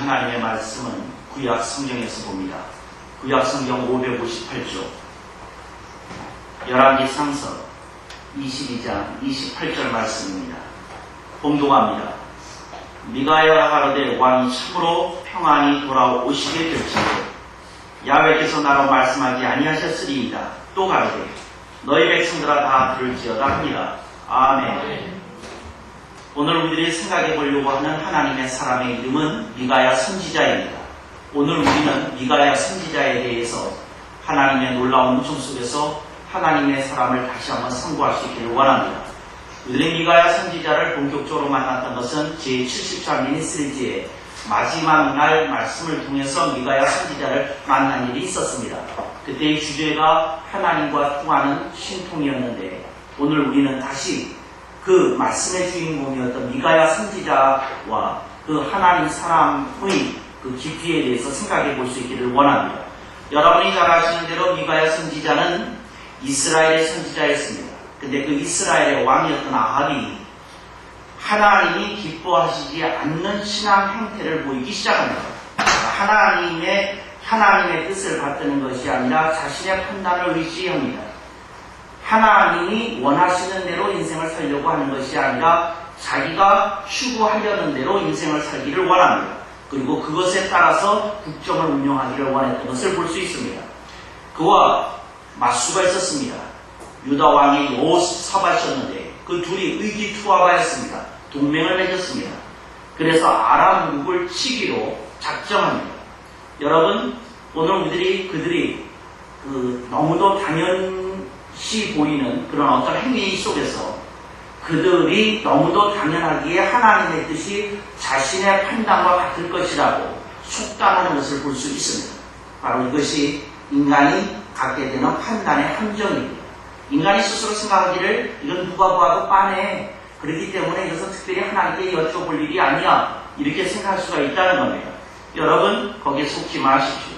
하나님의 말씀은 구약 성경에서 봅니다. 구약 성경 558조 열왕기상서 22장 28절 말씀입니다. 봉독합니다. 미가야가 가로되 왕이 참으로 평안히 돌아오시게 될지니 야훼께서 나로 말씀하지 아니하셨으리이다. 또 가로되 너희 백성들아 다 들을지어다 하니라. 아멘. 오늘 우리들이 생각해 보려고 하는 하나님의 사람의 이름은 미가야 선지자입니다. 오늘 우리는 미가야 선지자에 대해서 하나님의 놀라운 은총 속에서 하나님의 사람을 다시 한번 상고할 수 있기를 원합니다. 우리들이 미가야 선지자를 본격적으로 만났던 것은 제70차 미니시리즈의 마지막 날 말씀을 통해서 미가야 선지자를 만난 일이 있었습니다. 그때의 주제가 하나님과 통하는 신통이었는데 오늘 우리는 다시 그 말씀의 주인공이었던 미가야 선지자와 그 하나님 사람의 그 깊이에 대해서 생각해 볼 수 있기를 원합니다. 여러분이 잘 아시는 대로 미가야 선지자는 이스라엘의 선지자였습니다. 근데 그 이스라엘의 왕이었던 아합이 하나님이 기뻐하시지 않는 신앙 행태를 보이기 시작합니다. 하나님의 뜻을 받드는 것이 아니라 자신의 판단을 의지합니다. 하나님이 원하시는 대로 인생을 살려고 하는 것이 아니라 자기가 추구하려는 대로 인생을 살기를 원합니다. 그리고 그것에 따라서 국정을 운영하기를 원했던 것을 볼 수 있습니다. 그와 맞수가 있었습니다. 유다 왕이 여호사밧이었는데 그 둘이 의기투합하였습니다. 동맹을 맺었습니다. 그래서 아람국을 치기로 작정합니다. 여러분, 오늘 그들이 너무도 당연시 보이는 그런 어떤 행위 속에서 그들이 너무도 당연하기에 하나님의 뜻이 자신의 판단과 같을 것이라고 속단하는 것을 볼 수 있습니다. 바로 이것이 인간이 갖게 되는 판단의 함정입니다. 인간이 스스로 생각하기를 이건 누가 봐도 빤해. 그렇기 때문에 이것은 특별히 하나님께 여쭤볼 일이 아니야. 이렇게 생각할 수가 있다는 겁니다. 여러분, 거기에 속지 마십시오.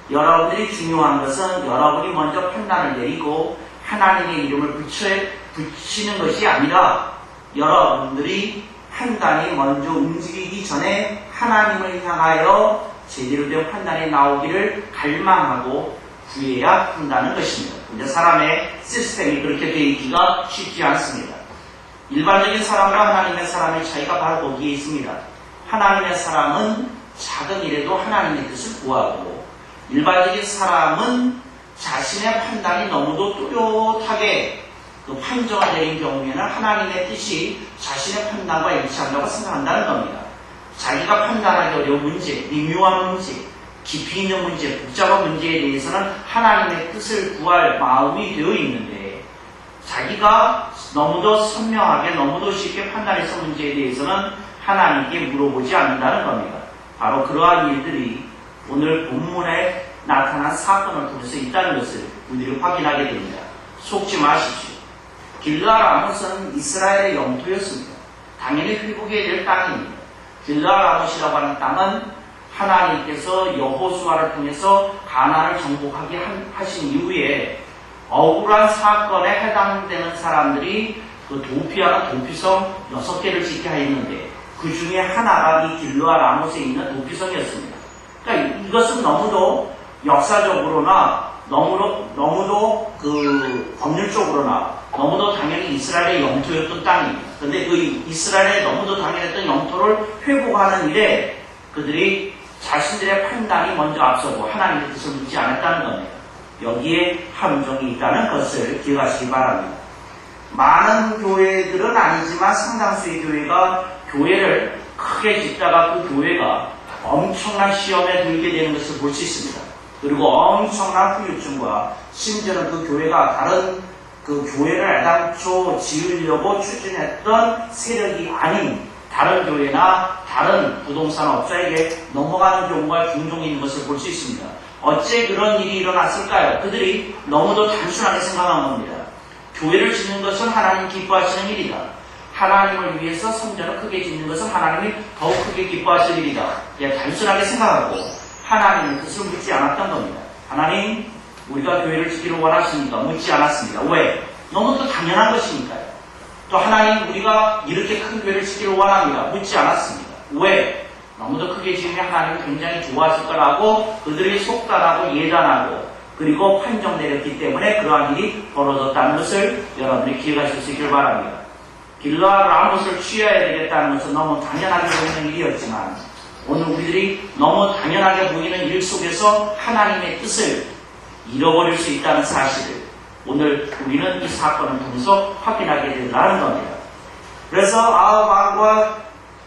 여러분들이 중요한 것은 여러분이 먼저 판단을 내리고 하나님의 이름을 붙이는 것이 아니라 여러분들이 판단이 먼저 움직이기 전에 하나님을 향하여 제대로 된 판단이 나오기를 갈망하고 구해야 한다는 것입니다. 근데 사람의 시스템이 그렇게 되어 있기가 쉽지 않습니다. 일반적인 사람과 하나님의 사람의 차이가 바로 거기에 있습니다. 하나님의 사람은 작은 일에도 하나님의 뜻을 구하고 일반적인 사람은 자신의 판단이 너무도 뚜렷하게 그 판정을 내린 경우에는 하나님의 뜻이 자신의 판단과 일치한다고 생각한다는 겁니다. 자기가 판단하기 어려운 문제, 미묘한 문제, 깊이 있는 문제, 복잡한 문제에 대해서는 하나님의 뜻을 구할 마음이 되어 있는데 자기가 너무도 선명하게 너무도 쉽게 판단해서 문제에 대해서는 하나님께 물어보지 않는다는 겁니다. 바로 그러한 일들이 오늘 본문에 나타난 사건을 통해서 있다는 것을 우리들이 확인하게 됩니다. 속지 마십시오. 길르앗 라못은 이스라엘의 영토였습니다. 당연히 회복해야 될 땅입니다. 길르앗 라못이라고 하는 땅은 하나님께서 여호수아를 통해서 가나안을 정복하게 하신 이후에 억울한 사건에 해당되는 사람들이 그 도피하는 도피성 6개를 짓게 하였는데 그 중에 하나가 이 길르앗 라못에 있는 도피성이었습니다. 그러니까 이것은 너무도 역사적으로나 너무도 그 법률적으로나 너무도 당연히 이스라엘의 영토였던 땅입니다. 그런데 그 이스라엘의 너무도 당연했던 영토를 회복하는 일에 그들이 자신들의 판단이 먼저 앞서고 하나님의 뜻을 묻지 않았다는 겁니다. 여기에 함정이 있다는 것을 기억하시기 바랍니다. 많은 교회들은 아니지만 상당수의 교회가 교회를 크게 짓다가 그 교회가 엄청난 시험에 들게 되는 것을 볼 수 있습니다. 그리고 엄청난 후유증과 심지어는 그 교회가 다른 그 교회를 애당초 지으려고 추진했던 세력이 아닌 다른 교회나 다른 부동산 업자에게 넘어가는 경우가 종종 있는 것을 볼 수 있습니다. 어째 그런 일이 일어났을까요? 그들이 너무도 단순하게 생각한 겁니다. 교회를 짓는 것은 하나님 기뻐하시는 일이다. 하나님을 위해서 성전을 크게 짓는 것은 하나님이 더욱 크게 기뻐하실 일이다. 단순하게 생각하고 하나님의 뜻을 묻지 않았던 겁니다. 하나님, 우리가 교회를 짓기를 원하십니까? 묻지 않았습니다. 왜? 너무도 당연한 것이니까요. 또 하나님, 우리가 이렇게 큰 교회를 짓기를 원합니다. 묻지 않았습니다. 왜? 너무도 크게 지으면 하나님은 굉장히 좋아하실 거라고 그들이 속단하고 예단하고 그리고 판정 내렸기 때문에 그러한 일이 벌어졌다는 것을 여러분이 기억하실 수 있길 바랍니다. 길르앗 라못을 취해야 되겠다는 것은 너무 당연하게 보이는 일이었지만 오늘 우리들이 너무 당연하게 보이는 일 속에서 하나님의 뜻을 잃어버릴 수 있다는 사실을 오늘 우리는 이 사건을 통해서 확인하게 된다는 겁니다. 그래서 아합 왕과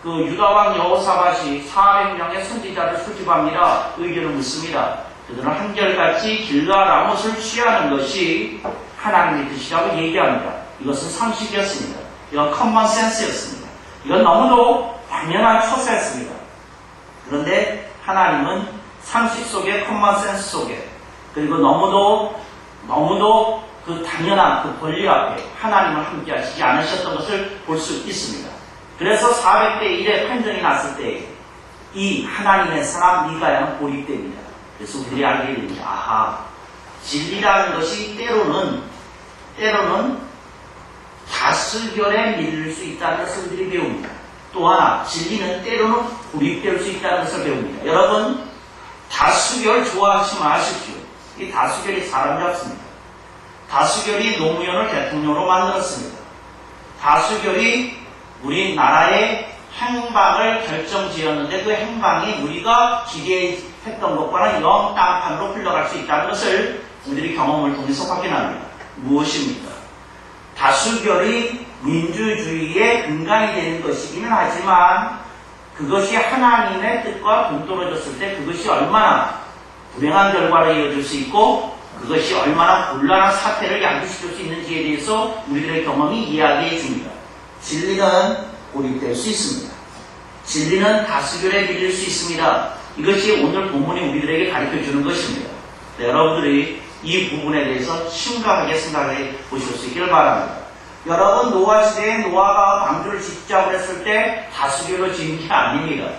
그 유다왕 여호사밧이 400명의 선지자를 소집합니다. 의견을 묻습니다. 그들은 한결같이 길르앗 라못을 취하는 것이 하나님의 뜻이라고 얘기합니다. 이것은 상식이었습니다. 이건 커먼 센스였습니다. 이건 너무도 당연한 처사였습니다. 그런데 하나님은 상식 속에 커먼 센스 속에 그리고 너무도 그 당연한 그 권리 앞에 하나님을 함께 하시지 않으셨던 것을 볼 수 있습니다. 그래서 400대 1의 판정이 났을 때 이 하나님의 사람 미가야는 고립됩니다. 그래서 우리들이 알게 됩니다. 아하, 진리라는 것이 때로는 다수결에 밀릴 수 있다는 것을 우리들이 배웁니다. 또 하나, 진리는 때로는 고립될 수 있다는 것을 배웁니다. 여러분, 다수결 좋아하지 마십시오. 이 다수결이 사람 잡습니다. 다수결이 노무현을 대통령으로 만들었습니다. 다수결이 우리나라의 행방을 결정지었는데 그 행방이 우리가 기대했던 것과는 영 딴판으로 흘러갈 수 있다는 것을 우리들이 경험을 통해서 확인합니다. 무엇입니까? 다수결이 민주주의의 근간이 되는 것이기는 하지만 그것이 하나님의 뜻과 동떨어졌을 때 그것이 얼마나 불행한 결과로 이어질 수 있고 그것이 얼마나 곤란한 사태를 양기시킬 수 있는지에 대해서 우리들의 경험이 이야기해 줍니다. 진리는 고립될 수 있습니다. 진리는 다수결에 밀릴 수 있습니다. 이것이 오늘 본문이 우리들에게 가르쳐주는 것입니다. 네, 여러분들이 이 부분에 대해서 심각하게 생각해 보실 수 있기를 바랍니다. 여러분, 노아 시대에 노아가 방주를 짓자고 했을 때 다수결로 지은 게 아닙니다.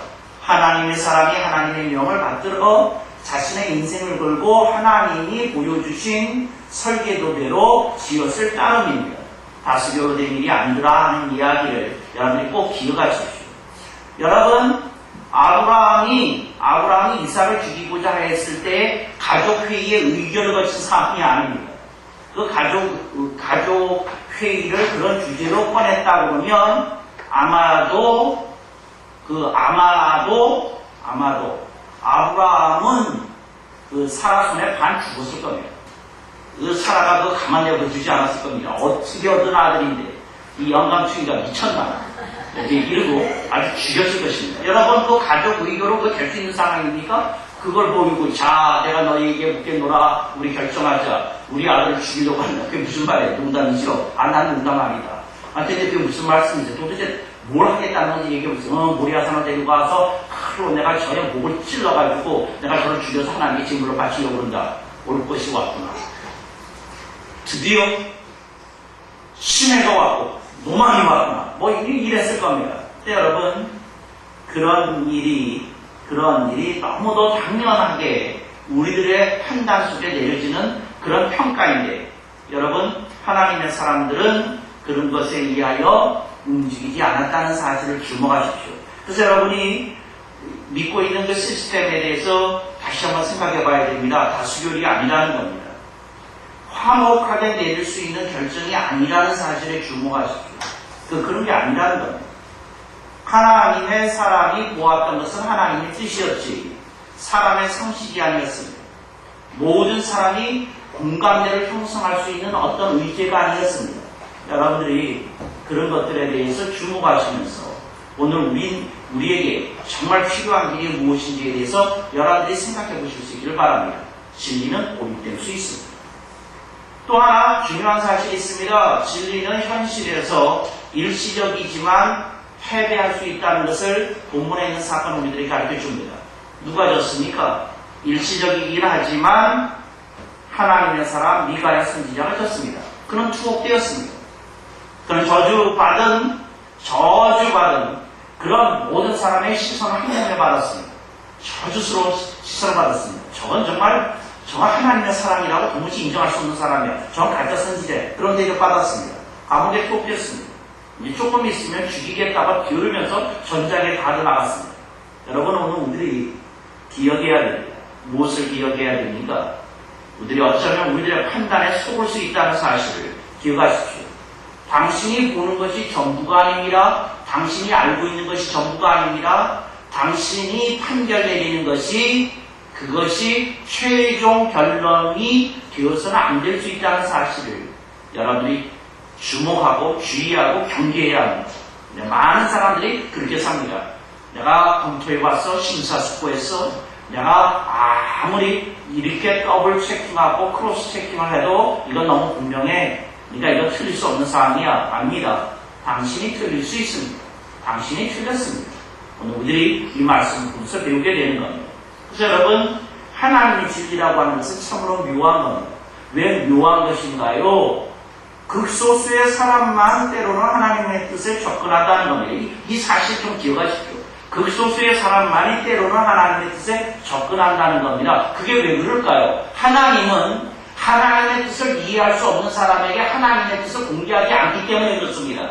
하나님의 사람이 하나님의 명을 받들어 자신의 인생을 걸고 하나님이 보여주신 설계도대로 지었을 따름입니다. 다수결로 된 일이 아니더라 하는 이야기를 여러분이 꼭 기억하십시오. 여러분, 아브라함이 이삭을 죽이고자 했을 때 가족회의의 의결을 거친 사항이 아닙니다. 그 가족회의를 그런 주제로 꺼냈다 그러면 아마도 아브라함은 그 사라 손에 반 죽었을 겁니다. 그 사라가 그거 가만 내버려두지 않았을 겁니다. 어떻게 얻은 아들인데 이 영감충이가 미쳤나 이러고 아주 죽였을 것입니다. 여러분, 그 가족 의견으로 그거 될 수 있는 상황입니까? 그걸 보이고 자 내가 너희에게 묻겠노라 우리 결정하자 우리 아들을 죽이려고 한다. 그게 무슨 말이에요? 농담이죠? 난 농담 아니다. 근데 그게 무슨 말씀이세요? 도대체 뭘 하겠다는 건지 얘기해보세요. 모리아산을 데리고 와서 칼로 내가 저의 목을 찔러가지고 내가 저를 죽여서 하나님께 제물로 바치려고 그런다. 올 것이 왔구나. 드디어 신해가 왔고 노망이 왔구나. 이랬을 겁니다. 근데 여러분, 그런 일이 너무도 당연하게 우리들의 판단 속에 내려지는 그런 평가인데 여러분, 하나님의 사람들은 그런 것에 의하여 움직이지 않았다는 사실을 주목하십시오. 그래서 여러분이 믿고 있는 그 시스템에 대해서 다시 한번 생각해 봐야 됩니다. 다수결이 아니라는 겁니다. 화목하게 내릴 수 있는 결정이 아니라는 사실에 주목하십시오. 그런 게 아니라는 겁니다. 하나님의 사람이 보았던 것은 하나님의 뜻이었지 사람의 상식이 아니었습니다. 모든 사람이 공감대를 형성할 수 있는 어떤 의제가 아니었습니다. 여러분들이 그런 것들에 대해서 주목하시면서 오늘 우리에게 정말 필요한 길이 무엇인지에 대해서 여러분들이 생각해 보실 수 있기를 바랍니다. 진리는 고립될 수 있습니다. 또 하나 중요한 사실이 있습니다. 진리는 현실에서 일시적이지만 패배할 수 있다는 것을 본문에 있는 사건을 우리들이 가르쳐 줍니다. 누가 졌습니까? 일시적이긴 하지만 하나님의 사람 미가야 선지자가 졌습니다. 그는 투옥되었습니다. 그는 저주받은 그런 모든 사람의 시선을 한몸에 받았습니다. 저주스러운 시선을 받았습니다. 저건 정말 하나님의 사람이라고 도무지 인정할 수 없는 사람이야. 저건 가짜 선지자. 그런 대접 받았습니다. 감옥에 투옥되었습니다. 조금 있으면 죽이겠다고 비우면서 전장에 가져 나갔습니다. 여러분, 오늘 우리들이 기억해야 됩니다. 무엇을 기억해야 됩니까? 우리들이 어쩌면 우리들의 판단에 속을 수 있다는 사실을 기억하십시오. 당신이 보는 것이 전부가 아닙니다. 당신이 알고 있는 것이 전부가 아닙니다. 당신이 판결 내리는 것이 그것이 최종 결론이 되어서는 안 될 수 있다는 사실을 여러분들이 주목하고 주의하고 경계해야 합니다. 많은 사람들이 그렇게 삽니다. 내가 검토해봤어, 심사숙고했어, 내가 아무리 이렇게 더블 체킹하고 크로스 체킹을 해도 이건 너무 분명해. 그러니까 이거 틀릴 수 없는 사항이야. 아닙니다. 당신이 틀릴 수 있습니다. 당신이 틀렸습니다. 오늘 우리들이 이 말씀을 보면서 배우게 되는 겁니다. 그래서 여러분, 하나님의 진리라고 하는 것은 참으로 묘한 겁니다. 왜 묘한 것인가요? 극소수의 사람만 때로는 하나님의 뜻에 접근한다는 겁니다. 이 사실 좀 기억하십시오. 극소수의 사람만이 때로는 하나님의 뜻에 접근한다는 겁니다. 그게 왜 그럴까요? 하나님은 하나님의 뜻을 이해할 수 없는 사람에게 하나님의 뜻을 공개하지 않기 때문에 그렇습니다.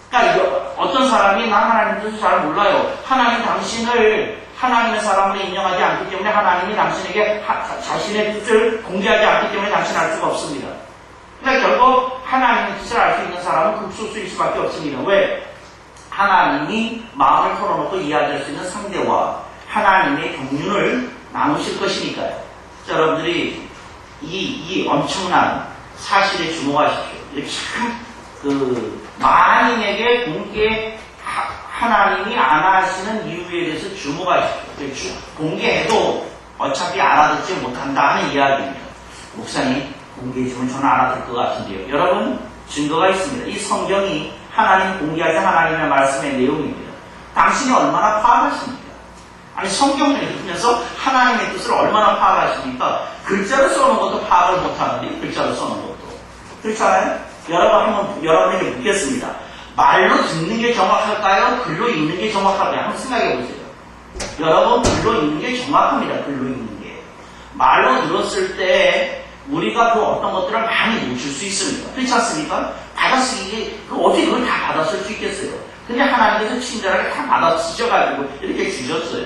그러니까 어떤 사람이 난 하나님의 뜻을 잘 몰라요. 하나님 당신을 하나님의 사람으로 인정하지 않기 때문에 하나님이 당신에게 자신의 뜻을 공개하지 않기 때문에 당신 알 수가 없습니다. 그러니까 결국 하나님의 뜻을 알 수 있는 사람은 극소수일 수밖에 없습니다. 왜? 하나님이 마음을 털어놓고 이야기할 수 있는 상대와 하나님의 경륜을 나누실 것이니까요. 자, 여러분들이 이 엄청난 사실에 주목하십시오. 참 만인에게 하나님이 안 하시는 이유에 대해서 주목하십시오. 공개해도 어차피 알아듣지 못한다 하는 이야기입니다. 목사님, 공개해주면 저는 알아듣을 것 같은데요. 여러분, 증거가 있습니다. 이 성경이 하나님 공개하신 하나님의 말씀의 내용입니다. 당신이 얼마나 파악하십니까? 아니, 성경을 읽으면서 하나님의 뜻을 얼마나 파악하십니까? 글자로 써놓은 것도 파악을 못하는데, 글자로 써놓은 것도. 그렇잖아요? 여러분에게 묻겠습니다. 말로 듣는 게 정확할까요? 글로 읽는 게 정확할까요? 한번 생각해 보세요. 여러분, 글로 읽는 게 정확합니다. 글로 읽는 게. 말로 들었을 때 우리가 그 어떤 것들을 많이 놓칠 수 있습니다. 그렇지 않습니까? 받아쓰기, 어떻게 그걸 다 받아쓸 수 있겠어요? 근데 하나님께서 친절하게 다 받아쓰셔가지고 이렇게 주셨어요.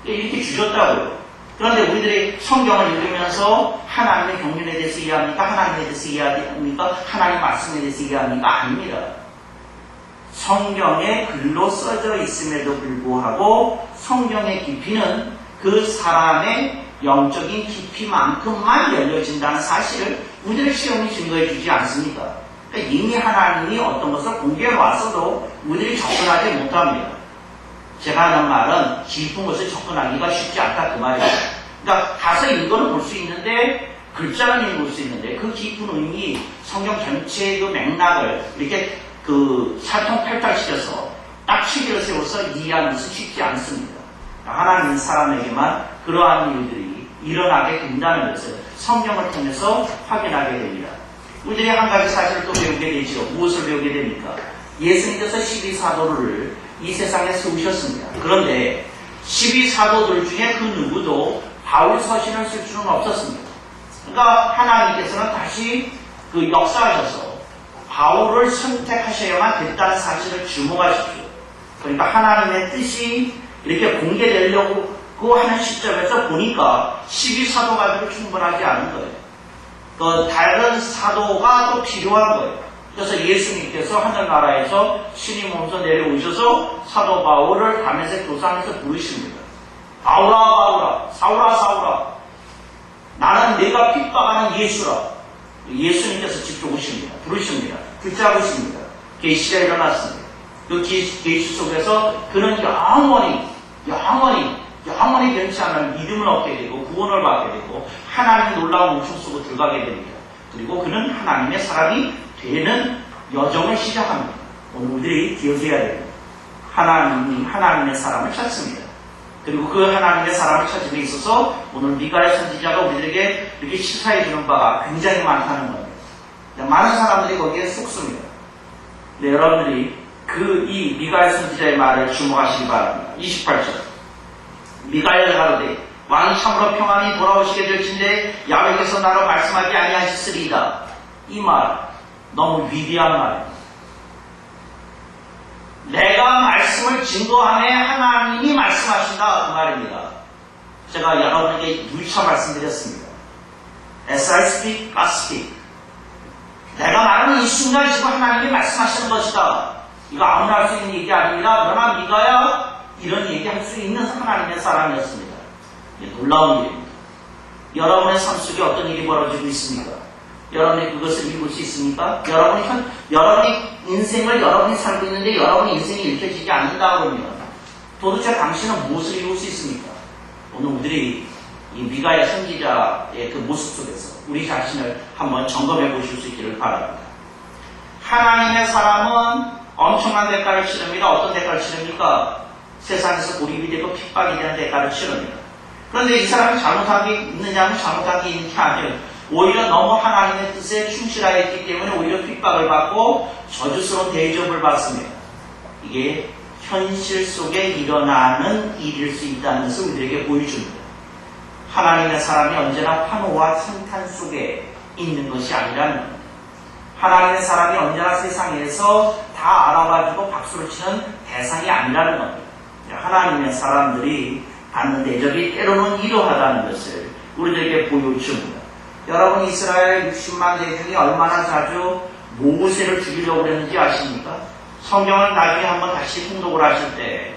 이렇게 주셨다고요. 그런데 우리들이 성경을 읽으면서 하나님의 경륜에 대해서 이해합니까? 하나님에 대해서 이해합니까? 하나님 말씀에 대해서 이해합니까? 아닙니다. 성경에 글로 써져 있음에도 불구하고 성경의 깊이는 그 사람의 영적인 깊이만큼만 열려진다는 사실을 우리들의 시험이 증거해 주지 않습니까? 그러니까 이미 하나님이 어떤 것을 공개해 왔어도 우리들이 접근하지 못합니다. 제가 하는 말은 깊은 것을 접근하기가 쉽지 않다 그 말이에요. 그러니까 가서 읽어는 볼 수 있는데 글자는 읽을 수 있는데 그 깊은 의미, 성경 전체의 그 맥락을 이렇게 살통팔tal시켜서 딱 시기를 세워서 이해하는 것은 쉽지 않습니다. 하나님 사람에게만 그러한 일들이 일어나게 된다는 것을 성경을 통해서 확인하게 됩니다. 우리들이 한 가지 사실을 또 배우게 되죠. 무엇을 배우게 됩니까? 예수님께서 12사도를 이 세상에 세우셨습니다. 그런데 12사도들 중에 그 누구도 바울 서신을 쓸 수는 없었습니다. 그러니까 하나님께서는 다시 그 역사하셔서 바울을 선택하셔야만 됐다는 사실을 주목하십시오. 그러니까 하나님의 뜻이 이렇게 공개되려고 하는 시점에서 보니까 12사도 가지고 충분하지 않은 거예요. 다른 사도가 또 필요한 거예요. 그래서 예수님께서 하늘나라에서 신이 몸소 내려오셔서 사도 바울을 다메섹 도상에서 부르십니다. 바울아, 바울아, 사울아, 사울아, 나는 내가 핍박하는 예수라. 예수님께서 직접 오십니다. 부르십니다. 붙잡으십니다. 계시가 일어났습니다. 그 계시 속에서 그는 영원히 변치 않을 믿음을 얻게 되고 구원을 받게 되고 하나님의 놀라운 은총 속으로 들어가게 됩니다. 그리고 그는 하나님의 사람이 되는 여정을 시작합니다. 오늘 우리들이 기억해야 됩니다. 하나님이 하나님의 사람을 찾습니다. 그리고 그 하나님의 사람을 찾는 데 있어서 오늘 미가엘 선지자가 우리들에게 이렇게 시사해 주는 바가 굉장히 많다는 겁니다. 많은 사람들이 거기에 속습니다. 네, 여러분들이 이 미가엘 선지자의 말을 주목하시기 바랍니다. 28절. 미가엘이 가로되 왕이 참으로 평안히 돌아오시게 될진데 야훼께서 나로 말씀하지 아니하시으리이다. 이 말 너무 위대한 말입니다. 내가 말씀을 증거하네 하나님이 말씀하신다 그 말입니다. 제가 여러분에게 누차 말씀드렸습니다. As I speak, God speak. 내가 말하는 이 순간 지금 하나님이 말씀하시는 것이다. 이거 아무나 할 수 있는 얘기 아닙니다. 그러나 네가야 이런 얘기할 수 있는 하나님의 사람이었습니다. 이게 놀라운 일입니다. 여러분의 삶 속에 어떤 일이 벌어지고 있습니까? 여러분이 그것을 읽을 수 있습니까? 여러분이 인생을 여러분이 살고 있는데 여러분의 인생이 읽혀지지 않는다 그러면 도대체 당신은 무엇을 이룰 수 있습니까? 오늘 우리들이 이 미가야 선지자의 그 모습 속에서 우리 자신을 한번 점검해 보실 수 있기를 바랍니다. 하나님의 사람은 엄청난 대가를 치릅니다. 어떤 대가를 치릅니까? 세상에서 고립이 되고 핍박이 되는 대가를 치릅니다. 그런데 이 사람이 잘못한 게 있느냐면 잘못한 게 있는 게 아니에요. 오히려 너무 하나님의 뜻에 충실하였기 때문에 오히려 핍박을 받고 저주스러운 대접을 받습니다. 이게 현실 속에 일어나는 일일 수 있다는 것을 우리에게 보여줍니다. 하나님의 사람이 언제나 환호와 찬탄 속에 있는 것이 아니라는 겁니다. 하나님의 사람이 언제나 세상에서 다 알아봐주고 박수를 치는 대상이 아니라는 겁니다. 하나님의 사람들이 받는 대접이 때로는 이러하다는 것을 우리들에게 보여줍니다. 여러분 이스라엘 60만 대중이 얼마나 자주 모세를 죽이려고 그랬는지 아십니까? 성경을 나중에 한번 다시 통독을 하실 때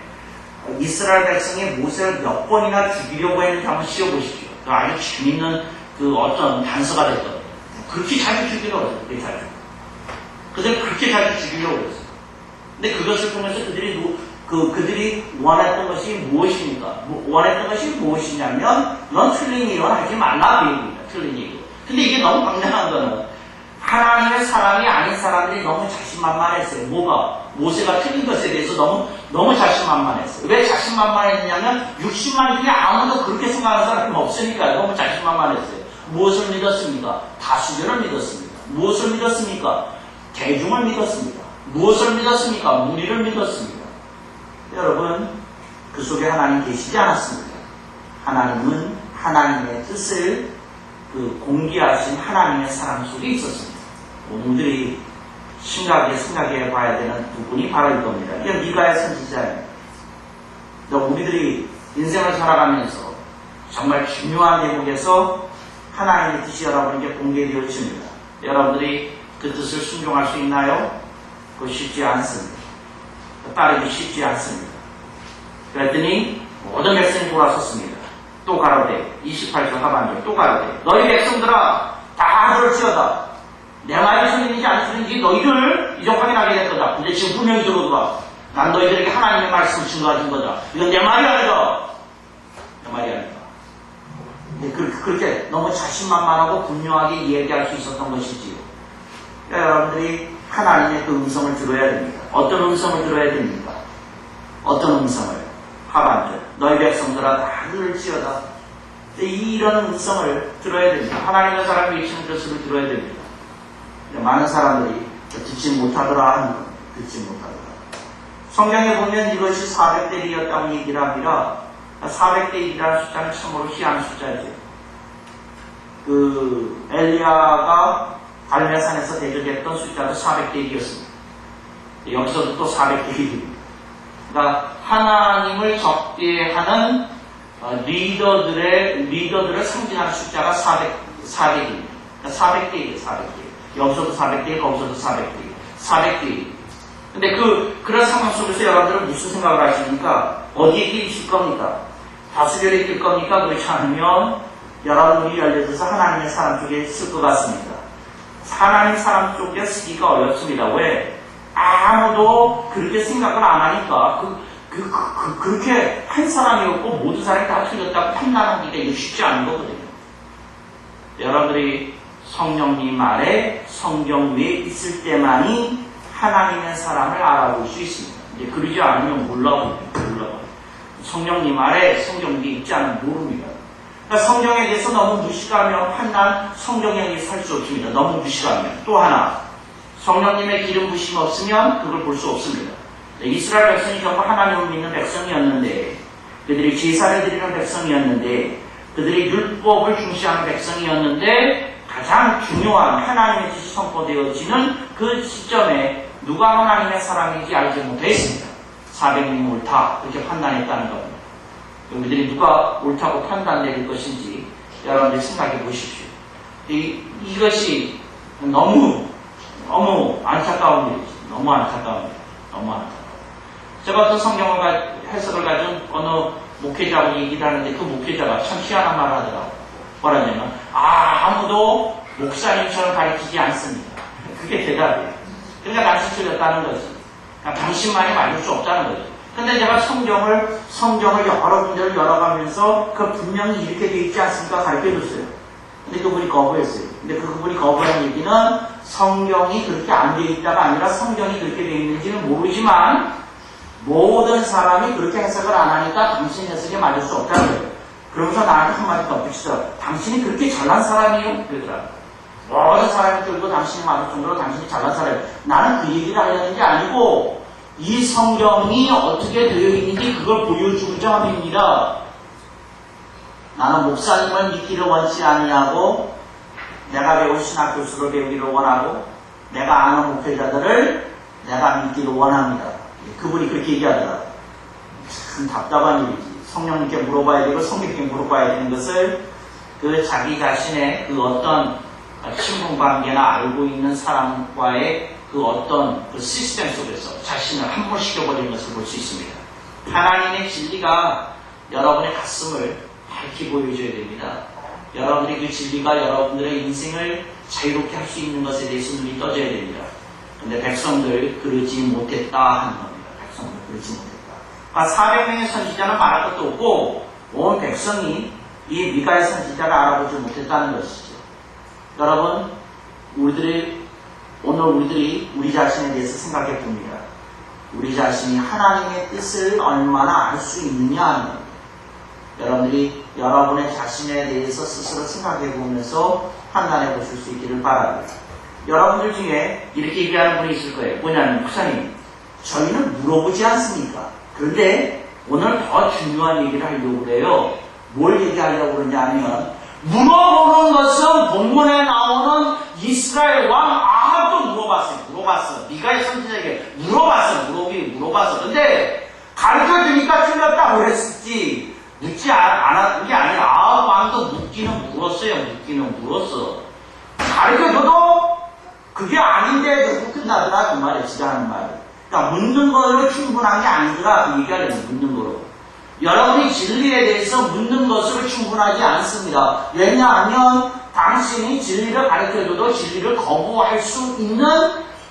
이스라엘 백성이 모세를 몇 번이나 죽이려고 했는지 한번 씌워보십시오. 그 아주 재밌는 그 어떤 단서가 됐거든요. 그렇게 자주 죽이려고 했어요. 그렇게 자주. 그들 그렇게 자주 죽이려고 했어요. 근데 그것을 보면서 그들이 원했던 것이 무엇입니까? 원했던 것이 무엇이냐면 넌 틀린 예언 하지 말라 그 얘기입니다. 틀린 얘기. 근데 이게 너무 강력한 거는 하나님의 사람이 아닌 사람들이 너무 자신만만했어요. 뭐가? 모세가 틀린 것에 대해서 너무 자신만만했어요. 왜 자신만만했냐면 60만 중에 아무도 그렇게 생각하는 사람이 없으니까 너무 자신만만했어요. 무엇을 믿었습니까? 다수결을 믿었습니다. 무엇을 믿었습니까? 대중을 믿었습니다. 무엇을 믿었습니까? 무리를 믿었습니다. 여러분, 그 속에 하나님 계시지 않았습니다. 하나님은 하나님의 뜻을 공개하신 하나님의 사람 속에 있었습니다. 우리들이 심각하게 생각해 봐야 되는 부분이 바로 이겁니다. 이게 미가야 선지자입니다. 우리들이 인생을 살아가면서 정말 중요한 대목에서 하나님의 뜻이 여러분에게 공개되어집니다. 여러분들이 그 뜻을 순종할 수 있나요? 그거 쉽지 않습니다. 따르기 쉽지 않습니다. 그랬더니 모든 백성이 돌아섰습니다. 또 가로되 28절 하반절 또 가로되 너희 백성들아 다 들을지어다. 내 말이 틀리는지 안 틀리는지 너희들 이제 확인하게 될 거다. 근데 지금 분명히 들어오더라. 난 너희들에게 하나님의 말씀을 증거하신 거다. 이건 내 말이 아니다. 내 말이 아니다. 그렇게 너무 자신만만하고 분명하게 이야기할 수 있었던 것이지요. 여러분들이 하나님의 그 음성을 들어야 됩니다. 어떤 음성을 들어야 됩니까? 어떤 음성을? 하반절 너희 백성들아 다 들을지어다. 이런 음성을 들어야 됩니다. 하나님의 사람이 외치는 것을 들어야 됩니다. 많은 사람들이 듣지 못하더라 하는 겁니다. 듣지 못하더라. 성경에 보면 이것이 400대 1이었다고 얘기를 합니다. 400대 1이라는 숫자는 참으로 희한한 숫자죠. 엘리야가 갈멜산에서 대적했던 숫자도 400대 1이었습니다. 여기서도 또 400대 1입니다. 그러니까 하나님을 적대하는 리더들을 상징하는 숫자가 400입니다. 그러니까 400대 1이에요, 400대 1. 여기서도 400대 1, 거기서도 400대 1. 400대 1. 근데 그런 상황 속에서 여러분들은 무슨 생각을 하십니까? 어디에 끼실 겁니까? 다수결에 낄 겁니까? 그렇지 않으면 여러분이 열려져서 하나님의 사람 쪽에 있을 것 같습니다. 하나님 사람 쪽에 쓰기가 어렵습니다. 왜? 아무도 그렇게 생각을 안 하니까 그렇게 한 사람이었고 모든 사람이 다 틀렸다고 판단하기가 이게 쉽지 않은 거거든요. 여러분들이 성령님 아래 성경 위에 있을 때만이 하나님의 사람을 알아볼 수 있습니다. 이제 그러지 않으면 몰라버려요. 성령님 아래 성경 위에 있지 않으면 모릅니다. 그러니까 성경에 대해서 너무 무식하면 판단 성경에 살 수 없습니다. 너무 무식하면. 또 하나, 성령님의 기름 부심이 없으면 그걸 볼 수 없습니다. 이스라엘 백성이 전부 하나님을 믿는 백성이었는데, 그들이 제사를 드리는 백성이었는데, 그들이 율법을 중시하는 백성이었는데, 가장 중요한 하나님의 뜻이 선포되어지는 그 시점에 누가 하나님의 사람인지 알지 못했습니다. 400명이 옳다 그렇게 판단했다는 겁니다. 우리들이 누가 옳다고 판단 내릴 것인지 여러분들이 생각해 보십시오. 이것이 너무 안타까운 일이지. 너무 안타까운 일. 너무 안타까워. 제가 어떤 성경을 해석을 가진 어느 목회자하고 얘기를 하는데 그 목회자가 참 희한한 말을 하더라고요. 뭐라냐면 아무도 목사님처럼 가르치지 않습니다. 그게 대답이에요. 그러니까 낯이 틀렸다는 거지. 그러니까 당신만이 맞을 수 없다는 거지. 근데 제가 성경을 여러 군데를 열어가면서 그 분명히 이렇게 돼 있지 않습니까? 가르쳐줬어요. 근데 그분이 거부했어요. 근데 그분이 거부한 얘기는 성경이 그렇게 안 돼 있다가 아니라 성경이 그렇게 돼 있는지는 모르지만 모든 사람이 그렇게 해석을 안 하니까 당신 해석에 맞을 수 없다는 거예요. 그러면서 나한테 한마디 덧붙이더라고요. 당신이 그렇게 잘난 사람이에요? 그러더라고요. 모든 사람이 들고 당신이 맞을 정도로 당신이 잘난 사람이에요. 나는 그 얘기를 하려는 게 아니고 이 성경이 어떻게 되어 있는지 그걸 보여주고자 함입니다. 나는 목사님을 믿기를 원치 아니하고 내가 배운 신학 교수를 배우기를 원하고 내가 아는 목회자들을 내가 믿기를 원합니다. 그분이 그렇게 얘기하더라고요. 참 답답한 일이지. 성령님께 물어봐야 되고 성령님께 물어봐야 되는 것을 그 자기 자신의 그 어떤 친분관계나 알고 있는 사람과의 그 어떤 그 시스템 속에서 자신을 함몰시켜버리는 것을 볼 수 있습니다. 하나님의 진리가 여러분의 가슴을 밝히 보여줘야 됩니다. 여러분의 그 진리가 여러분들의 인생을 자유롭게 할 수 있는 것에 대해서 눈이 떠져야 됩니다. 근데 백성들 그러지 못했다 하는 겁니다. 백성들 그러지 못했다. 400명의 선지자는 말할 것도 없고 온 백성이 이 미가의 선지자를 알아보지 못했다는 것이죠. 여러분, 오늘 우리들이 우리 자신에 대해서 생각해 봅니다. 우리 자신이 하나님의 뜻을 얼마나 알 수 있느냐 하는 겁니다. 여러분들이 여러분의 자신에 대해서 스스로 생각해 보면서 판단해 보실 수 있기를 바랍니다. 여러분들 중에 이렇게 얘기하는 분이 있을 거예요. 뭐냐면, 목사님, 저희는 물어보지 않습니까? 그런데 오늘 더 중요한 얘기를 하려고 그래요. 뭘 얘기하려고 그러냐 하면, 물어보는 것은 본문에 나오는 이스라엘 왕 아합도 물어봤어. 미가의 선지자에게 물어봤어. 근데 가르쳐주니까 틀렸다고 그랬었지. 묻지 않았던 게 아니라 아합 왕도 묻기는 물었어. 가르쳐줘도 그게 아닌데 그러고 끝나더라. 그 말에 지라는 말이. 그러니까 묻는 걸로 충분한 게 아니더라. 그 얘기하려면 묻는 거로. 여러분이 진리에 대해서 묻는 것으로 충분하지 않습니다. 왜냐하면 당신이 진리를 가르쳐줘도 진리를 거부할 수 있는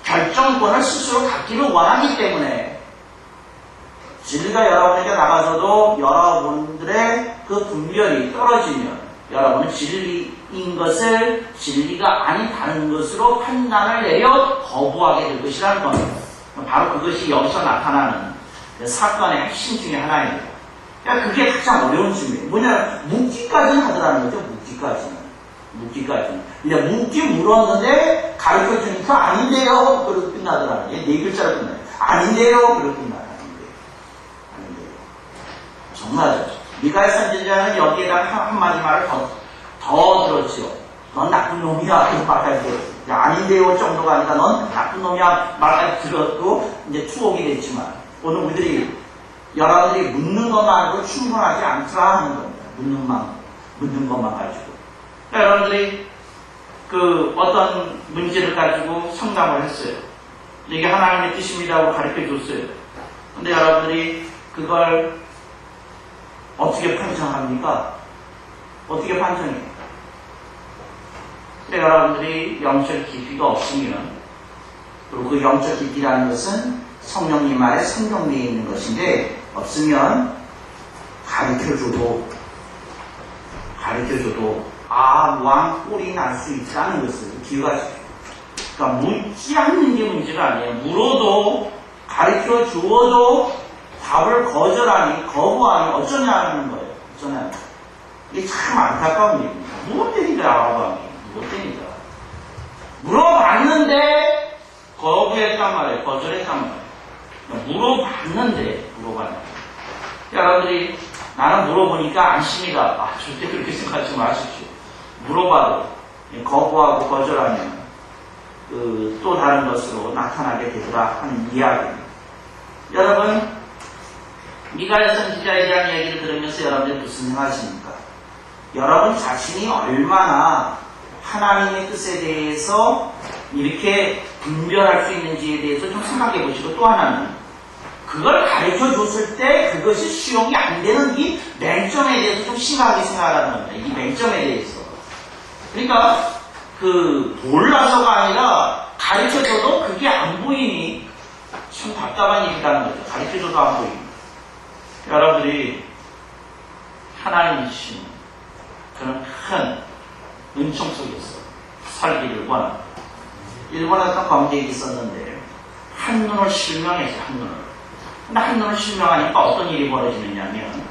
결정권을 스스로 갖기를 원하기 때문에 진리가 여러분에게 나가서도 여러분들의 그 분별이 떨어지면 여러분은 진리인 것을 진리가 아닌 다른 것으로 판단을 내려 거부하게 될 것이라는 겁니다. 바로 그것이 여기서 나타나는 사건의 핵심 중에 하나입니다. 그러니까 그게 가장 어려운 질문이에요. 뭐냐, 묻기까지는 하더라는 거죠. 묻기까지는. 근데 묻기 물었는데 가르쳐 주니까 아닌데요. 그러고 끝나더라는 거예요. 네 글자로 끝나요. 아닌데요. 그러고 끝나요. 아닌데요. 정말이죠. 미가의 선지자는 여기에다가 한마디 말을 더 들었죠. 넌 나쁜 놈이야. 그 말까지 들었어요. 아닌데요 정도가 아니라 넌 나쁜 놈이야. 말까지 들었고 이제 추억이 됐지만 오늘 우리들이 여러분들이 묻는 것만으로 충분하지 않더라 하는 겁니다. 묻는 것만 가지고. 그러니까 여러분들이 그 어떤 문제를 가지고 상담을 했어요. 이게 하나님의 뜻입니다고 가르쳐 줬어요. 근데 여러분들이 그걸 어떻게 판정합니까? 어떻게 판정해요? 근데 여러분들이 영적 깊이가 없으면, 그리고 그 영적 깊이라는 것은 성령님 말에 성경 내에 있는 것인데, 없으면 가르쳐줘도 왕 꼴이 날 수 있다는 것을 기억하십시오. 그러니까 묻지 않는 게 문제가 아니에요. 물어도 가르쳐 주어도 답을 거부하니 어쩌냐는 거예요. 어쩌냐. 이게 참 안타까운 일입니다. 무엇되니까 물어봤는데 거절했단 말이에요. 물어봤는데. 여러분들이 나는 물어보니까 안심이다. 절대 그렇게 생각하지 마십시오. 물어봐도 거부하고 거절하면 또 다른 것으로 나타나게 되더라 하는 이야기입니다. 여러분, 미가야 선지자에 대한 이야기를 들으면서 여러분들 무슨 생각하십니까? 여러분 자신이 얼마나 하나님의 뜻에 대해서 이렇게 분별할 수 있는지에 대해서 좀 생각해 보시고, 또 하나는 그걸 가르쳐 줬을 때 그것이 수용이 안 되는 이 맹점에 대해서 좀 심하게 생각하라는 겁니다. 이 맹점에 대해서. 그러니까 몰라서가 아니라 가르쳐 줘도 그게 안 보이니 참 답답한 일이라는 거죠. 가르쳐 줘도 안 보이니. 여러분들이 하나님이 주신 그런 큰 은총 속에서 살기를 원합니다. 일본에 어떤 관객이 있었는데 한눈을 실명했어요. 한눈을. 근데 한눈을 실명하니까 어떤 일이 벌어지느냐면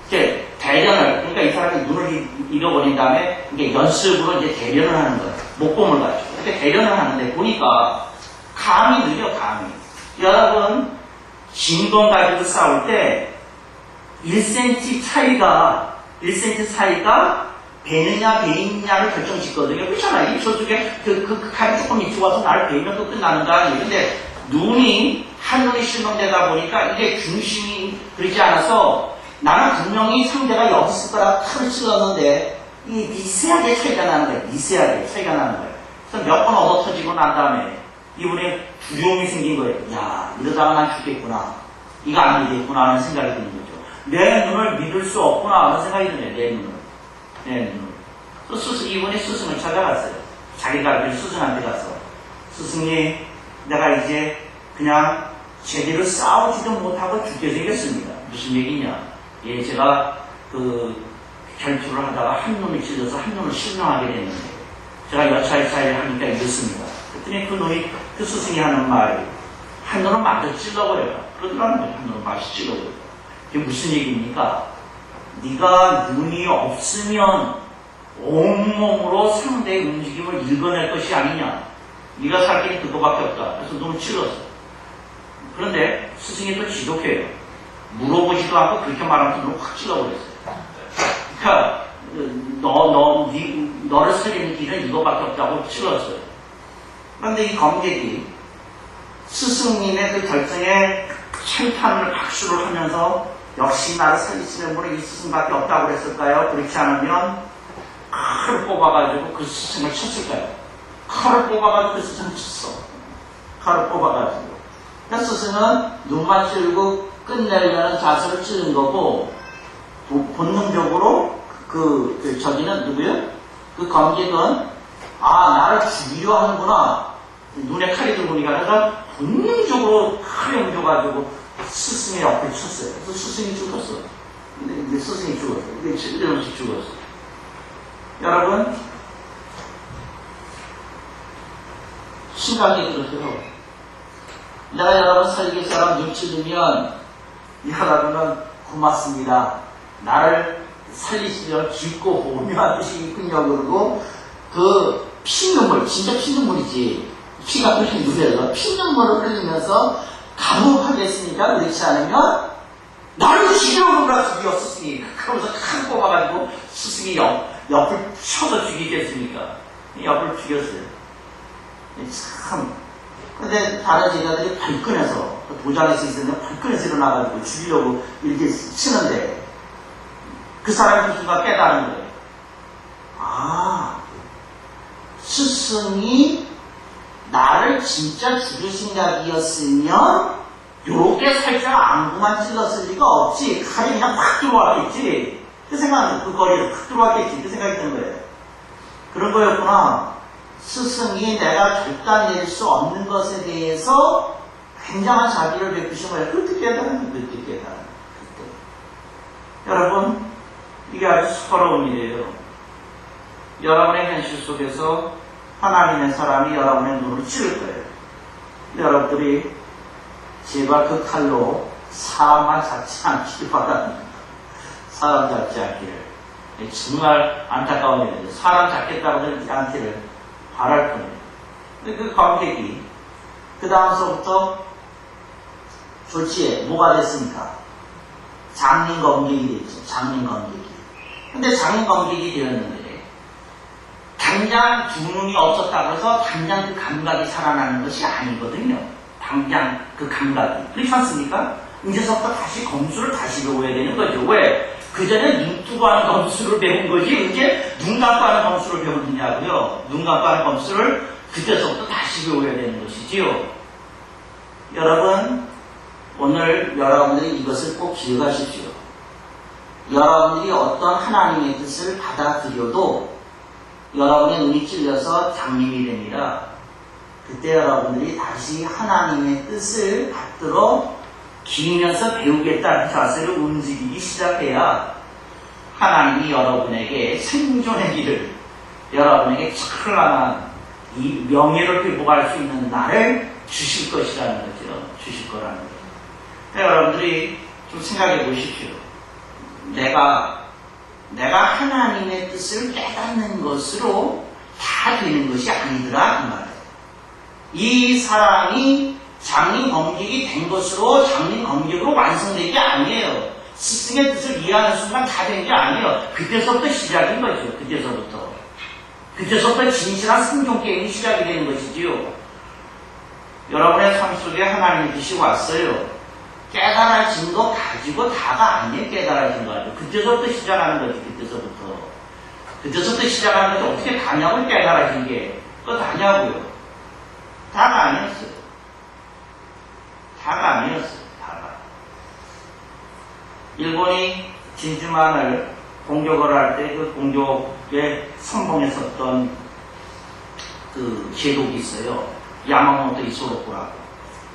이제 대련을, 그러니까 이 사람이 눈을 잃어버린 다음에 이게 연습으로 이제 대련을 하는 거예요. 목공을 가지고. 근데 대련을 하는데 보니까 감이 느려, 감이. 여러분, 긴 건 가지고 싸울 때 1cm 차이가 베느냐 베이냐를 결정짓거든요. 그렇잖아요. 저쪽에 그 칼이 조금 이쪽 와서 나를 베이면 또 끝나는 거 아니에요. 근데 한눈이 실명되다 보니까 이게 중심이 그러지 않아서 나는 분명히 상대가 여기 있을 거라 칼을 찔렀는데 이 미세하게 차이가 나는 거예요. 미세하게 차이가 나는 거예요. 그래서 몇 번 얻어 터지고 난 다음에 이분에 두려움이 생긴 거예요. 야, 이러다가 난 죽겠구나. 이거 안 되겠구나 하는 생각이 드는 거죠. 내 눈을 믿을 수 없구나 하는 생각이 드네요. 내 눈을. 이분이 스승을 찾아갔어요. 자기가 그 스승한테 가서, 스승님, 내가 이제 그냥 제대로 싸우지도 못하고 죽게 생겼습니다. 무슨 얘기냐? 예, 제가 결투를 하다가 한 놈이 찔려서 한 놈을 실명하게 됐는데, 제가 여차여차를 하니까 이렇습니다. 그랬더니 그 스승이 하는 말이, 한 놈을 마저 찔러버려요. 그러더라는 거예요. 한 놈을 마저 찔러버려요. 그게 무슨 얘기입니까? 네가 눈이 없으면 온몸으로 상대의 움직임을 읽어낼 것이 아니냐. 네가 살 길이 그거밖에 없다. 그래서 눈을 찔렀어. 그런데 스승이 또 지독해요. 물어보지도 않고 그렇게 말하면서 눈을 확 찔러버렸어요. 그러니까 너를 살리는 길은 이거밖에 없다고 찔렀어요. 그런데 이 검객이 스승님의 그 결정에 찬탄을 박수를 하면서 역시 나를 살리시는 분은 이 스승밖에 없다고 그랬을까요? 그렇지 않으면 칼을 뽑아가지고 그 스승을 쳤을까요? 칼을 뽑아가지고 그 스승을 쳤어. 칼을 뽑아가지고. 그러니까 스승은 눈만 찔고 끝내려는 자세를 찌른 거고, 본능적으로 저기는 누구예요? 그 검객은 나를 죽이려 하는구나. 눈에 칼이 들어오니까 내가 본능적으로 칼에 옮겨가지고 스승의 옆에 쳤어요. 그래서 스승이 죽었어. 근데 스승이 죽었어. 이게 찔려서 죽었어. 여러분, 심각하게 들으세요. 내가 여러분 살기 사람 눈 찔리면 여러분은 고맙습니다. 나를 살리시려 죽고 보며 뜻이 있군요. 그러고 그 피눈물, 진짜 피눈물이지. 피가 흘린 눈에서 피눈물을 흘리면서 감옥하겠습니까? 그렇지 않으면 나를 죽여오는구나 스승이요, 스승이. 그러면서 칼 뽑아가지고 스승이 옆을 쳐서 죽이겠습니까? 옆을 죽였어요. 참. 근데 다른 제자들이 발끈해서, 도장에서 있었는데 발끈해서 일어나가지고 죽이려고 이렇게 치는데 그 사람이 그 순간 깨달은 거예요. 스승이 나를 진짜 죽일 생각이었으면 요렇게 살짝 안구만 찔렀을 리가 없지. 칼이 그냥 확 들어왔겠지. 그 생각은 그 거리에 확 들어왔겠지. 그 생각이 드는 거예요. 그런 거였구나. 스승이 내가 결단낼 수 없는 것에 대해서 굉장한 자비를 베푸신 거예요. 그때 깨달은 거예요. 그때 깨달은 거예요. 여러분, 이게 아주 서러운 일이에요. 여러분의 현실 속에서 하나님의 사람이 여러분의 눈을 찌를 거예요. 여러분들이 제발 그 칼로 사람만 잡지 않기를 바랍니다. 사람 잡지 않기를. 정말 안타까운 일이에요. 사람 잡겠다고 하지 않기를 바랄 뿐이에요. 근데 그 관객이 그 다음서부터 졸지에 뭐가 됐습니까? 장린 검객이 됐죠. 장린 검객이. 근데 장린 검객이 되었는데 당장 두 눈이 없었다고 해서 당장 그 감각이 살아나는 것이 아니거든요. 당장 그 감각이. 그렇지 않습니까? 이제서부터 다시 검수를 다시 배워야 되는 거죠. 왜? 그 전에 눈 뜨고 하는 검수를 배운 거지, 이제 눈 감고 하는 검수를 배우느냐고요. 눈 감고 하는 검수를 그때서부터 다시 배워야 되는 것이지요. 여러분, 오늘 여러분들이 이것을 꼭 기억하십시오. 여러분들이 어떤 하나님의 뜻을 받아들여도 여러분의 눈이 찔려서 장님이 됩니다. 그때 여러분들이 다시 하나님의 뜻을 받들어 기면서 배우겠다는 자세를 움직이기 시작해야 하나님이 여러분에게 생존의 길을, 여러분에게 찬란한 이 명예를 회복할 수 있는 날을 주실 것이라는 거죠. 주실 거라는 거죠. 여러분들이 좀 생각해 보십시오. 내가 하나님의 뜻을 깨닫는 것으로 다 되는 것이 아니더라, 그 말이에요. 이 사람이 장님 검객이 된 것으로 장님 검객으로 완성된 게 아니에요. 스승의 뜻을 이해하는 순간 다 된 게 아니에요. 그때서부터 시작인 거죠. 그때서부터 진실한 생존 게임이 시작이 되는 것이지요. 여러분의 삶 속에 하나님의 뜻이 왔어요. 깨달아진 거 가지고 다가 아니에요. 깨달아진 거 가지고. 그때서부터 시작하는 거지. 그때서부터 시작하는 거지. 어떻게 다냐고 깨달아진 게. 그거 다냐고요. 다가 아니었어요. 다가. 일본이 진주만을 공격을 할 때 그 공격에 선봉했었던 그 제독이 있어요. 야마모토 이소로쿠라고.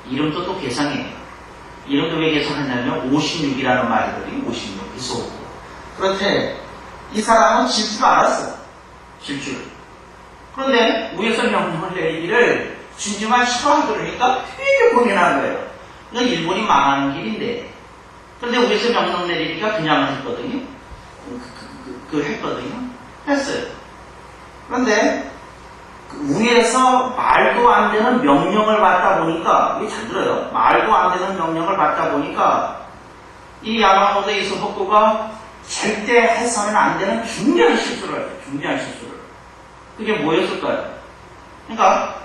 이름도 또 개성해요. 이름도 왜 개성했냐면 56이라는 말이거든요. 56 이소로쿠. 그런데 이 사람은 질 줄 알았어요. 그런데 위에서 명령을 내리기를 진주만 싫어하더니까 되게 고민한 거예요. 이건 일본이 망하는 길인데. 그런데 위에서 명령 내리니까 그냥 했거든요. 했어요. 그런데 위에서 말도 안 되는 명령을 받다 보니까, 이게 잘 들어요. 말도 안 되는 명령을 받다 보니까 이 야마모토 이소복구가 절대 해서는 안 되는 중요한 실수를 했어요. 그게 뭐였을까요? 그러니까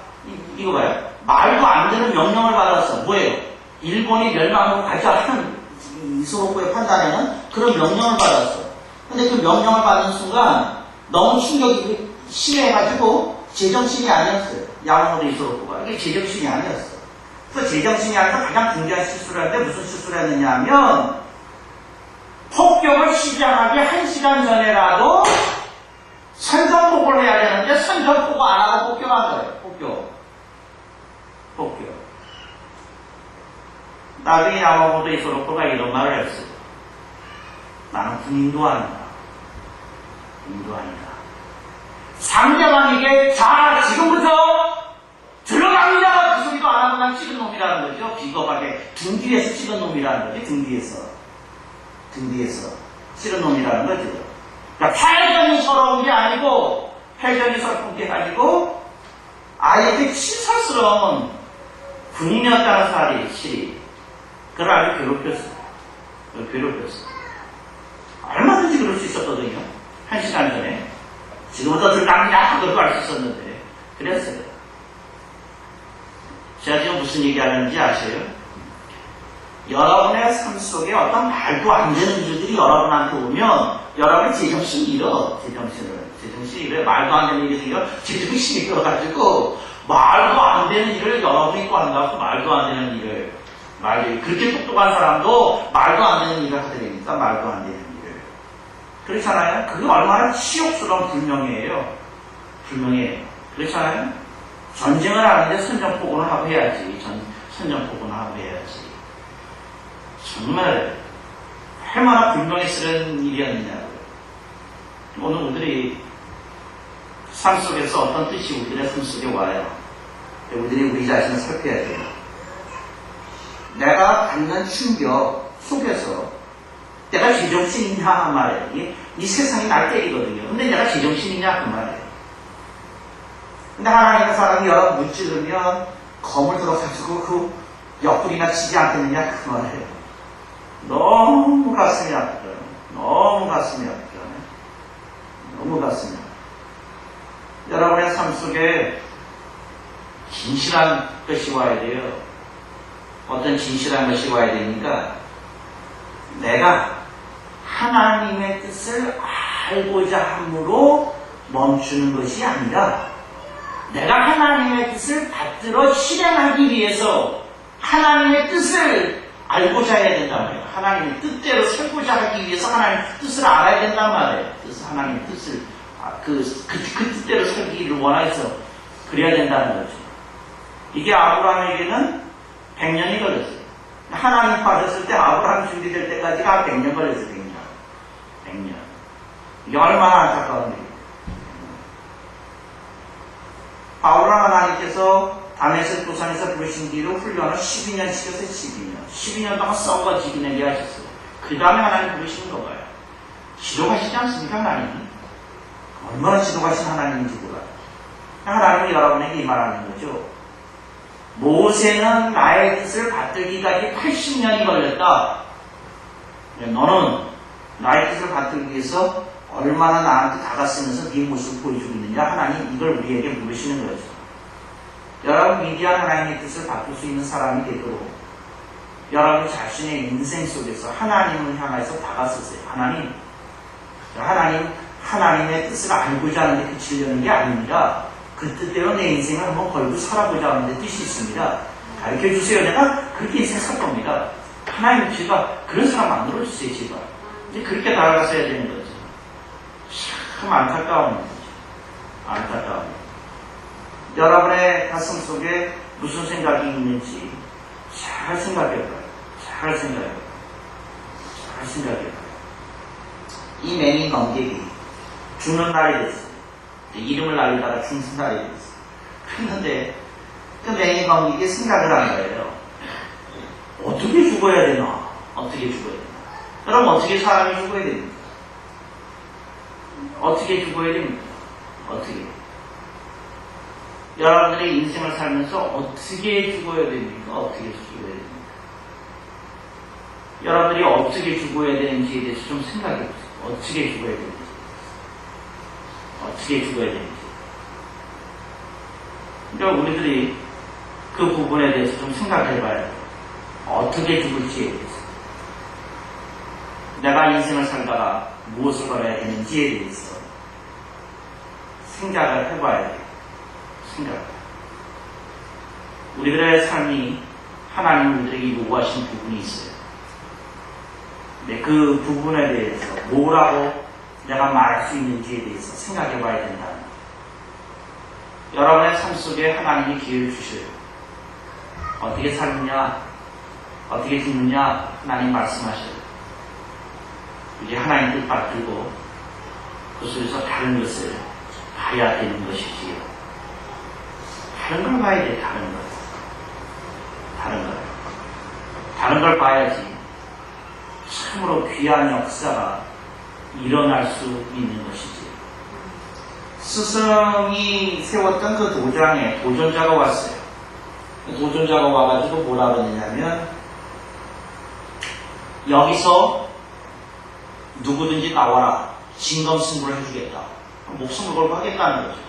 이거 봐요. 말도 안 되는 명령을 받았어. 뭐예요? 일본이 멸망으로 가자 하는 이소복구의 판단에는 그런 명령을 받았어. 근데 그 명령을 받는 순간 너무 충격이 심해가지고 제정신이 아니었어요. 야마모토 이소복구가. 이게 제정신이 아니었어. 그 제정신이 아니라 가장 중요한 실수를 했는데 무슨 실수를 했느냐 하면 폭격을 시작하기 1시간 전에라도 선전포고를 해야 되는데 선전포고 안 하고 폭격한 거예요. 폭격. 나중에 야마모토 이소복구가 이런 말을 했어요. 나는 군인도 아니다. 상대방에게 자 지금부터 들어갑니다 그 소리도 안 하고 그냥 찍은 놈이라는 거죠. 비겁하게 등 뒤에서 찍은 놈이라는 거죠. 등 뒤에서 찍은 놈이라는 거죠. 그러니까 패전이 서러운 게 아니고 패전이 슬픈 게 아니고 아예 그 치사스러운 군인이었다는 사실이 그걸 아주 괴롭혔어요. 얼마든지 그럴 수 있었거든요. 1시간 전에. 지금부터 들어갑니다. 그것도 알 수 있었는데. 그랬어요. 제가 지금 무슨 얘기 하는지 아세요? 여러분의 삶 속에 어떤 말도 안 되는 일들이 여러분한테 오면 여러분이 제정신이 잃어. 제정신이 잃어요. 말도 안 되는 일이 생겨 제정신이 잃어가지고 말도 안 되는 일을 여러분이 또 한다고 말도 안 되는 일을. 그렇게 똑똑한 사람도 말도 안 되는 일을 하게 됩니까? 말도 안 되는 일을. 그렇잖아요? 그게 얼마나 치욕스러운 불명예예요. 그렇잖아요? 전쟁을 하는데 선전포고는 하고 해야지. 선전포고는 하고 해야지. 정말 얼마나 불명예스러운 일이었느냐고요. 오늘 우리들이 삶 속에서 어떤 뜻이 우리들의 삶 속에 와요. 우리들이 우리 자신을 살펴야 돼요. 내가 받는 충격 속에서 내가 제정신이냐 말이에요. 이 세상이 날 때리거든요. 근데 내가 제정신이냐 그 말이에요. 근데 하나님의 사람이 여러분 문지르면 검을 들어가지고 그 옆구리나 치지 않겠느냐 그 말이에요. 너무 가슴이 아프죠. 여러분의 삶 속에 진실한 것이 와야 돼요. 어떤 진실한 것이 와야 됩니까? 내가 하나님의 뜻을 알고자 함으로 멈추는 것이 아니라 내가 하나님의 뜻을 받들어 실행하기 위해서 하나님의 뜻을 알고자 해야 된단 말이에요. 하나님의 뜻대로 살고자 하기 위해서 하나님의 뜻을 알아야 된단 말이에요. 그래서 하나님의 뜻을 그 뜻대로 살기를 원해서 그래야 된다는 거죠. 이게 아브라함에게는 100년이 걸렸어요. 하나님 받았을 때 아브라함 준비될 때까지가 100년 걸렸어요. 100년. 이게 얼마나 안타까운 일이에요. 바울은 하나님께서 다메섹 도산에서 부르신 뒤로 훈련을 12년 시켰어요. 12년 동안 썩어 지기내게 하셨어요. 그 다음에 하나님 부르시는 거예요. 지도하시지 않습니까? 하나님이? 얼마나 지도하신 하나님인지 몰라요. 하나님이 여러분에게 이 말하는 거죠. 모세는 나의 뜻을 받들기까지 80년이 걸렸다. 너는 나의 뜻을 받들기 위해서 얼마나 나한테 다가서면서 네 모습을 보여주고 있느냐. 하나님 이걸 우리에게 물으시는 거죠. 여러분 위대한 하나님의 뜻을 바꿀 수 있는 사람이 되도록 여러분 자신의 인생 속에서 하나님을 향해서 다가서세요. 하나님의 뜻을 알고자 하는데 그치려는 게 아닙니다. 그 뜻대로 내 인생을 한번 걸고 살아보자 하는 데 뜻이 있습니다. 가르쳐주세요. 내가 그렇게 인생 살 겁니다. 하나님 제가 그런 사람 만들어주세요. 제발. 이제 그렇게 다가가서야 되는 거죠. 참 안타까운 거죠. 안타까운. 여러분의 가슴 속에 무슨 생각이 있는지 잘 생각해봐요. 잘 생각해봐요. 이 맹인 관객이 죽는 날이 됐어요. 이름을 날리다가 죽는 날이 됐어요. 그런데 그 맹인 관객이 생각을 한 거예요. 어떻게 죽어야 되나? 여러분 어떻게 사람이 죽어야 됩니까? 어떻게 죽어야 됩니까? 여러분들의 인생을 살면서 어떻게 죽어야 됩니까? 여러분들이 어떻게 죽어야 되는지에 대해서 좀 생각해 보세요. 어떻게 죽어야 되는지. 그러니까 우리들이 그 부분에 대해서 좀 생각해 봐야 돼요. 어떻게 죽을지에 대해서. 내가 인생을 살다가 무엇을 걸어야 되는지에 대해서 생각을 해봐야 돼요. 우리들의 삶이 하나님 우리들에게 요구하신 부분이 있어요. 근데 그 부분에 대해서 뭐라고 내가 말할 수 있는지에 대해서 생각해 봐야 된다는 거예요. 여러분의 삶 속에 하나님이 기회를 주셔요. 어떻게 살느냐, 어떻게 죽느냐 하나님 말씀하셔요. 이제 하나님 뜻 받들고 그 속에서 다른 것을 봐야 되는 것이지요. 다른 걸 봐야 돼. 다른 걸 봐야지 참으로 귀한 역사가 일어날 수 있는 것이지. 스승이 세웠던 그 도장에 도전자가 왔어요. 도전자가 와가지고 뭐라 그러냐면 여기서 누구든지 나와라. 진검승부를 해주겠다. 목숨을 걸고 하겠다는 거죠.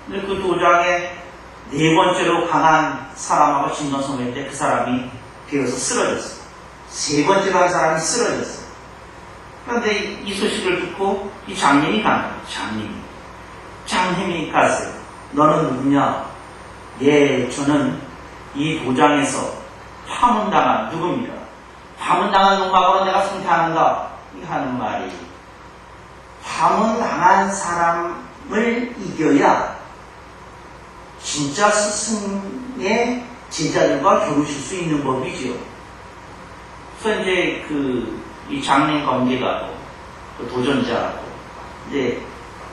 근데 그 도장에 네 번째로 강한 사람하고 진검승부를 했는데 그 사람이 되어서 쓰러졌어. 세 번째로 한 사람이 쓰러졌어. 그런데 이 소식을 듣고 이 장님이 간 거예요. 장님이 갔어요. 너는 누구냐? 예, 저는 이 도장에서 파문당한 누굽니다. 파문당한 놈하고는 내가 승패하는가? 하는 말이 파문당한 사람을 이겨야 진짜 스승의 제자들과 겨루실 수 있는 법이지요. 그래서 이제 이 장님 관계가 그 도전자하고 이제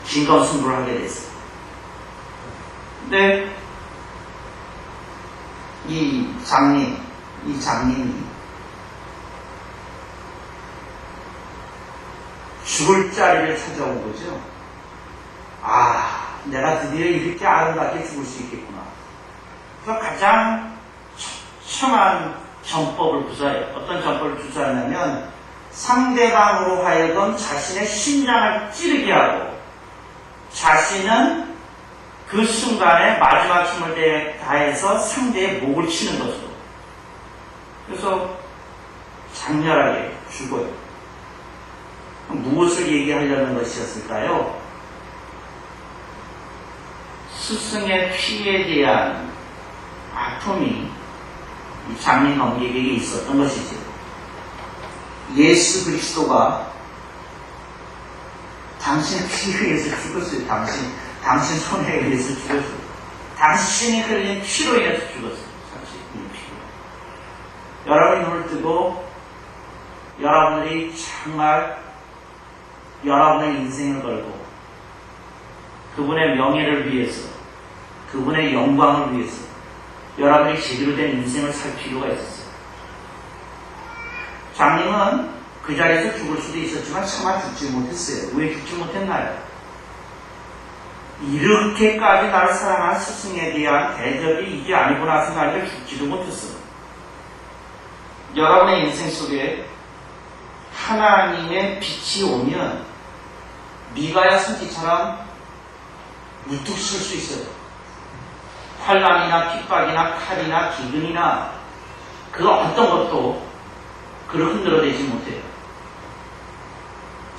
진검승부를 하게 됐어요. 근데 이 장님이 죽을 자리를 찾아온 거죠. 내가 드디어 이렇게 아름답게 죽을 수 있겠구나. 그래서 가장 첨한 전법을 구사해요. 어떤 전법을 구사하냐면 상대방으로 하여금 자신의 심장을 찌르게 하고 자신은 그 순간에 마지막 춤을 다해서 상대의 목을 치는 것으로. 그래서 장렬하게 죽어요. 무엇을 얘기하려는 것이었을까요? 스승의 피에 대한 아픔이 이 장인 관객에게 있었던 것이죠. 예수 그리스도가 당신 피에 의해서 죽었어요. 당신 손에 의해서 죽었어요. 당신이 흘린 피로 인해서 죽었어요. 당신의 피로. 여러분이 눈을 뜨고 여러분들이 정말 여러분의 인생을 걸고 그분의 명예를 위해서, 그분의 영광을 위해서 여러분이 제대로 된 인생을 살 필요가 있었어요. 장님은 그 자리에서 죽을 수도 있었지만 차마 죽지 못했어요. 왜 죽지 못했나요? 이렇게까지 나를 사랑하는 스승에 대한 대접이 이게 아니구나 생각하니까 죽지도 못했어요. 여러분의 인생 속에 하나님의 빛이 오면 미가야 선지처럼 우뚝 설 수 있어요. 환난이나 핍박이나 칼이나 기근이나 그 어떤 것도 그를 흔들어내지 못해요.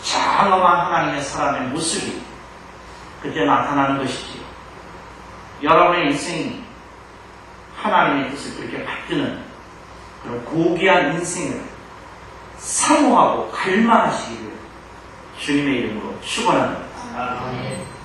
장엄한 하나님의 사람의 모습이 그때 나타나는 것이지요. 여러분의 인생이 하나님의 뜻을 그렇게 받드는 그런 고귀한 인생을 사모하고 갈망하시기를 주님의 이름으로 축원합니다. 아멘.